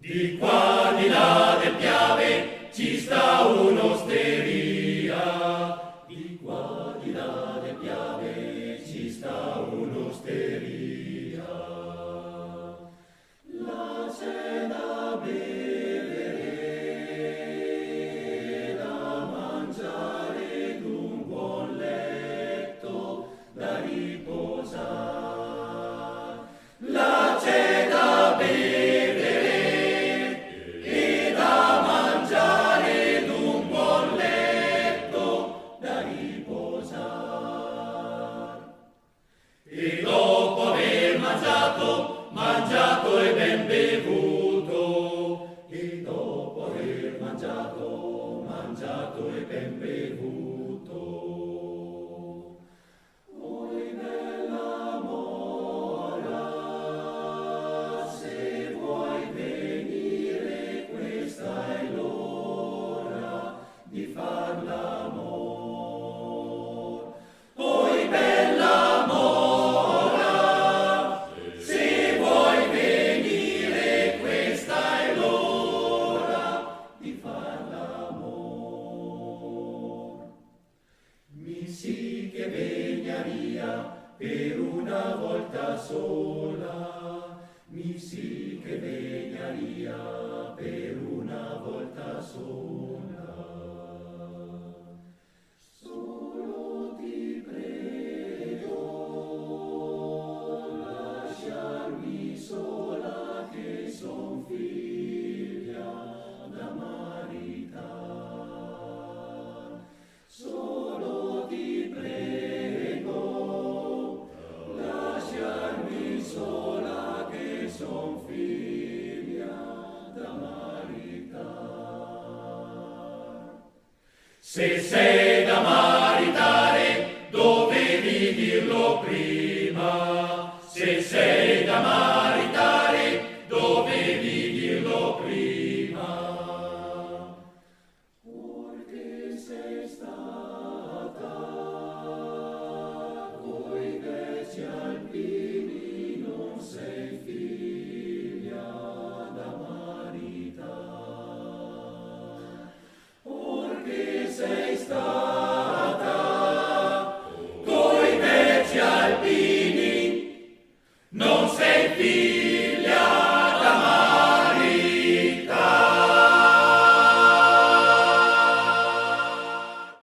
Di qua di là del Piave ci sta un'osteria. Di qua di là del Piave ci sta un'osteria. Là c'è da bere, da mangiare ed un buon letto da riposare. Là c'è da bere e dopo aver mangiato e ben bevuto, e dopo aver mangiato e ben bevuto. Oi bella mora, se vuoi venire, questa è l'ora di far l'amor. Oi bella mora, sì che vegnaria per una volta sola, mi sì che vegnaria per una volta sola. Solo ti prego, lasciarmi sola che son figlia da maritare. Solo ti prego, lasciarmi sola che son figlia da maritare. Se sei da maritare, dovevi dirlo prima. Se sei da maritare,